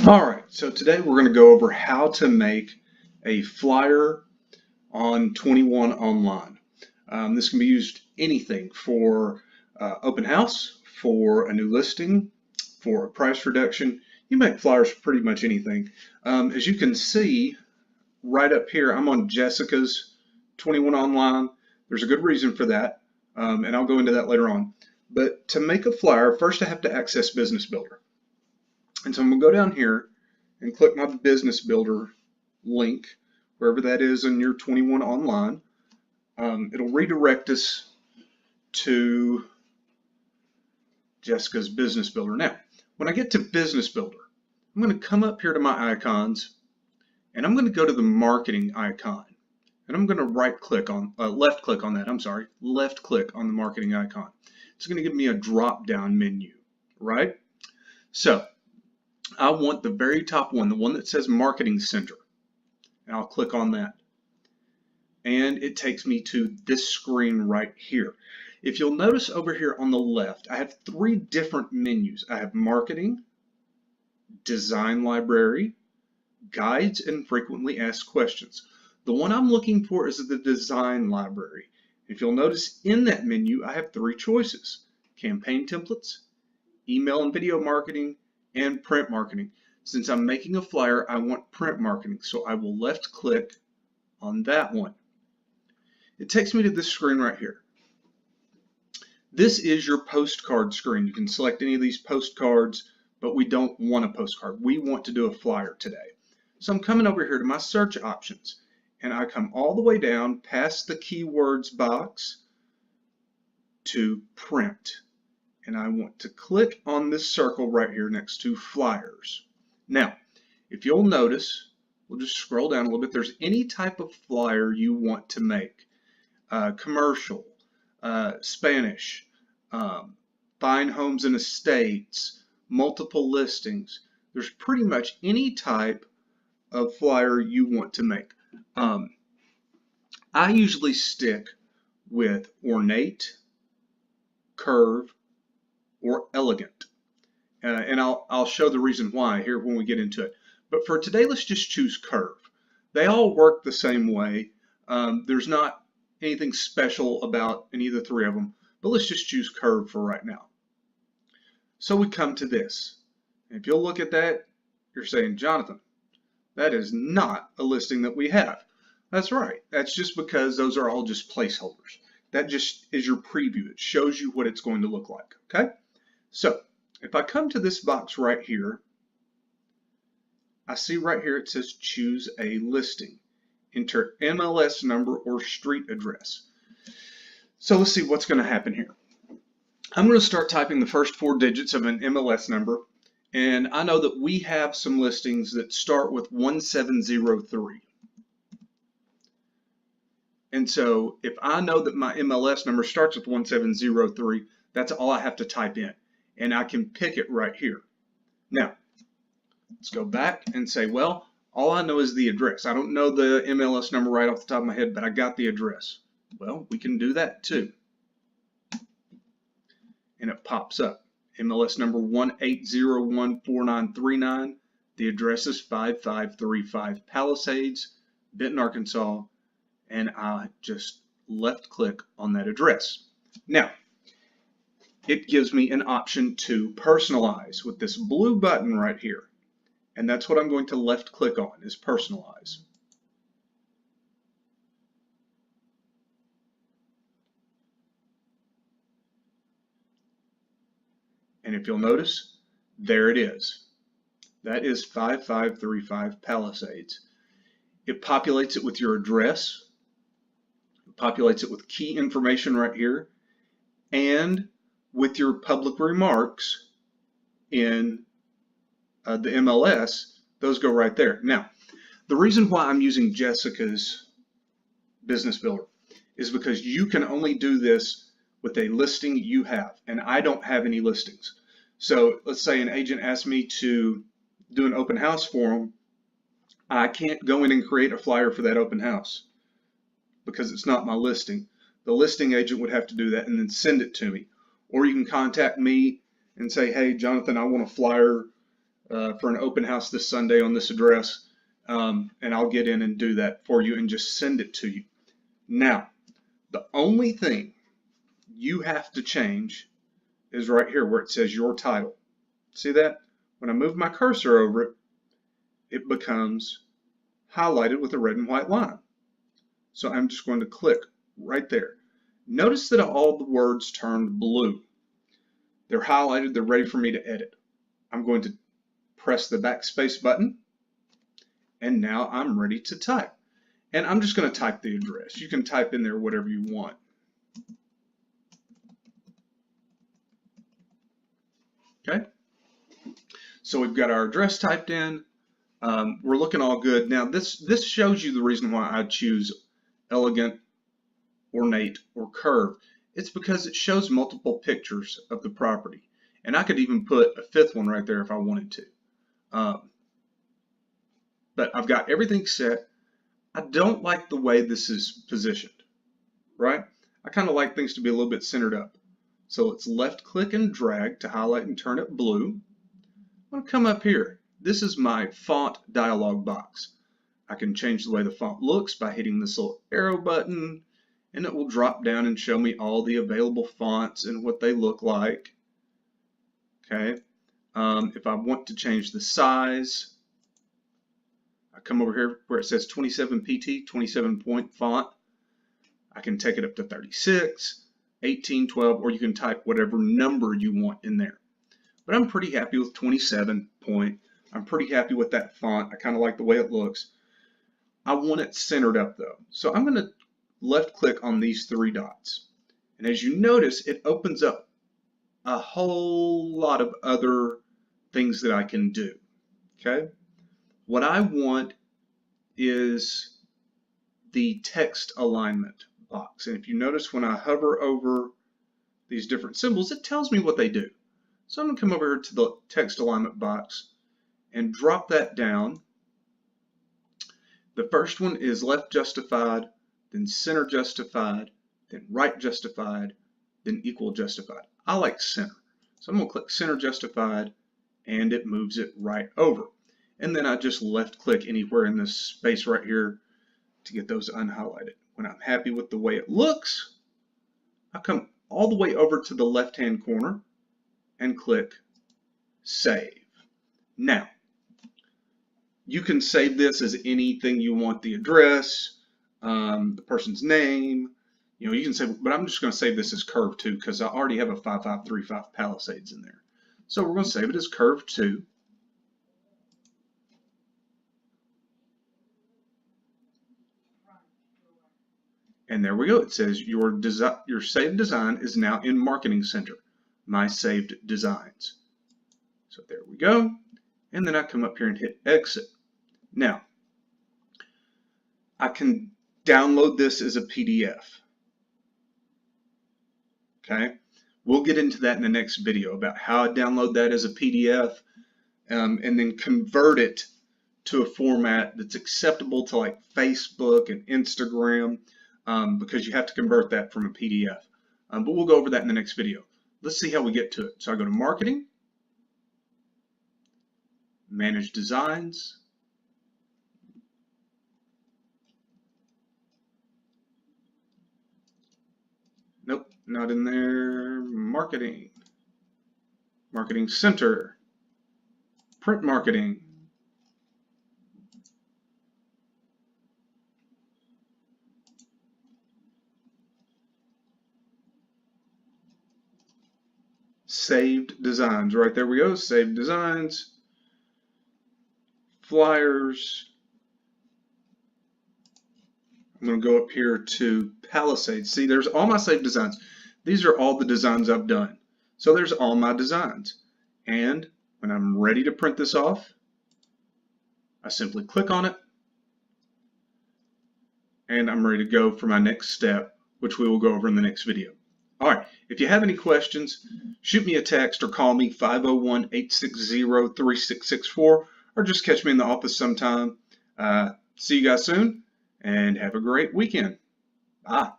All right, so today we're going to go over how to make a flyer on 21 Online. This can be used anything for open house, for a new listing, for a price reduction. You make flyers for pretty much anything. As you can see right up here, I'm on Jessica's 21 Online. There's a good reason for that, and I'll go into that later on. But to make a flyer, first I have to access Business Builder. And so I'm going to go down here and click my Business Builder link, wherever that is in your 21 Online. It'll redirect us to Jessica's Business Builder. Now, when I get to Business Builder, I'm going to come up here to my icons, and I'm going to go to the marketing icon. And I'm going to left click on that, left click on the marketing icon. It's going to give me a drop down menu, right? So I want the very top one, the one that says Marketing Center. And I'll click on that. And it takes me to this screen right here. If you'll notice over here on the left, I have three different menus. I have Marketing, Design Library, Guides, and Frequently Asked Questions. The one I'm looking for is the Design Library. If you'll notice in that menu, I have three choices: Campaign Templates, Email and Video Marketing, and Print Marketing. Since I'm making a flyer, I want Print Marketing, so I will left click on that one. It takes me to this screen right here. This is your postcard screen. You can select any of these postcards, but we don't want a postcard. We want to do a flyer today. So I'm coming over here to my search options, and I come all the way down past the keywords box to print. And I want to click on this circle right here next to flyers. Now, if you'll notice, we'll just scroll down a little bit. There's any type of flyer you want to make. Commercial, Spanish, fine homes and estates, multiple listings. There's pretty much any type of flyer you want to make. I usually stick with ornate, curve, or elegant. And I'll show the reason why here when we get into it. But for today, let's just choose curve. They all work the same way. There's not anything special about any of the three of them, but let's just choose curve for right now. So we come to this. And if you'll look at that, you're saying, Jonathan, that is not a listing that we have. That's right. That's just because those are all just placeholders. That just is your preview. It shows you what it's going to look like, okay? So if I come to this box right here, I see right here it says choose a listing. Enter MLS number or street address. So let's see what's going to happen here. I'm going to start typing the first four digits of an MLS number, and I know that we have some listings that start with 1703. And so if I know that my MLS number starts with 1703, that's all I have to type in, and I can pick it right here. Now, let's go back and say, well, all I know is the address. I don't know the MLS number right off the top of my head, but I got the address. Well, we can do that too. And it pops up. MLS number 18014939. The address is 5535 Palisades, Benton, Arkansas, and I just left click on that address. Now, it gives me an option to personalize with this blue button right here. And that's what I'm going to left click on, is personalize. And if you'll notice, there it is. That is 5535 Palisades. It populates it with your address. It populates it with key information right here, and with your public remarks in the MLS, those go right there. Now, the reason why I'm using Jessica's Business Builder is because you can only do this with a listing you have, and I don't have any listings. So let's say an agent asked me to do an open house for them. I can't go in and create a flyer for that open house because it's not my listing. The listing agent would have to do that and then send it to me. Or you can contact me and say, hey, Jonathan, I want a flyer for an open house this Sunday on this address, and I'll get in and do that for you and just send it to you. Now, the only thing you have to change is right here where it says your title. See that? When I move my cursor over it, it becomes highlighted with a red and white line. So I'm just going to click right there. Notice that all the words turned blue. They're highlighted, they're ready for me to edit. I'm going to press the backspace button, and now I'm ready to type. And I'm just going to type the address. You can type in there whatever you want. Okay, so we've got our address typed in. We're looking all good. Now this shows you the reason why I choose elegant, ornate, or curve. It's because it shows multiple pictures of the property, and I could even put a fifth one right there if I wanted to. But I've got everything set. I don't like the way this is positioned, right? I kind of like things to be a little bit centered up. So let's left click and drag to highlight and turn it blue. I'm going to come up here. This is my font dialog box. I can change the way the font looks by hitting this little arrow button, and it will drop down and show me all the available fonts and what they look like. Okay. If I want to change the size, I come over here where it says 27 PT, 27 point font. I can take it up to 36, 18, 12, or you can type whatever number you want in there. But I'm pretty happy with 27 point. I'm pretty happy with that font. I kind of like the way it looks. I want it centered up though. So I'm going to left click on these three dots. And as you notice, it opens up a whole lot of other things that I can do. Okay. What I want is the text alignment box. And if you notice when I hover over these different symbols, it tells me what they do. So I'm going to come over here to the text alignment box and drop that down. The first one is left justified, then center justified, then right justified, then equal justified. I like center. So I'm going to click center justified, and it moves it right over. And then I just left click anywhere in this space right here to get those unhighlighted. When I'm happy with the way it looks, I come all the way over to the left hand corner and click save. Now, you can save this as anything you want, the address, the person's name, you can save, but I'm just going to save this as curve 2 because I already have a 5535 Palisades in there. So we're going to save it as curve 2. And there we go. It says your saved design is now in Marketing Center, My Saved Designs. So there we go. And then I come up here and hit exit. Now, I can download this as a PDF. Okay, we'll get into that in the next video about how I download that as a PDF and then convert it to a format that's acceptable to like Facebook and Instagram because you have to convert that from a PDF. But we'll go over that in the next video. Let's see how we get to it. So I go to Marketing, Manage Designs, nope, not in there, Marketing, Marketing Center, Print Marketing, Saved Designs, right there we go, Saved Designs, Flyers. I'm going to go up here to Palisades. See, there's all my saved designs. These are all the designs I've done. So there's all my designs. And when I'm ready to print this off, I simply click on it, and I'm ready to go for my next step, which we will go over in the next video. All right, if you have any questions, shoot me a text or call me 501-860-3664, or just catch me in the office sometime. See you guys soon, and have a great weekend. Bye.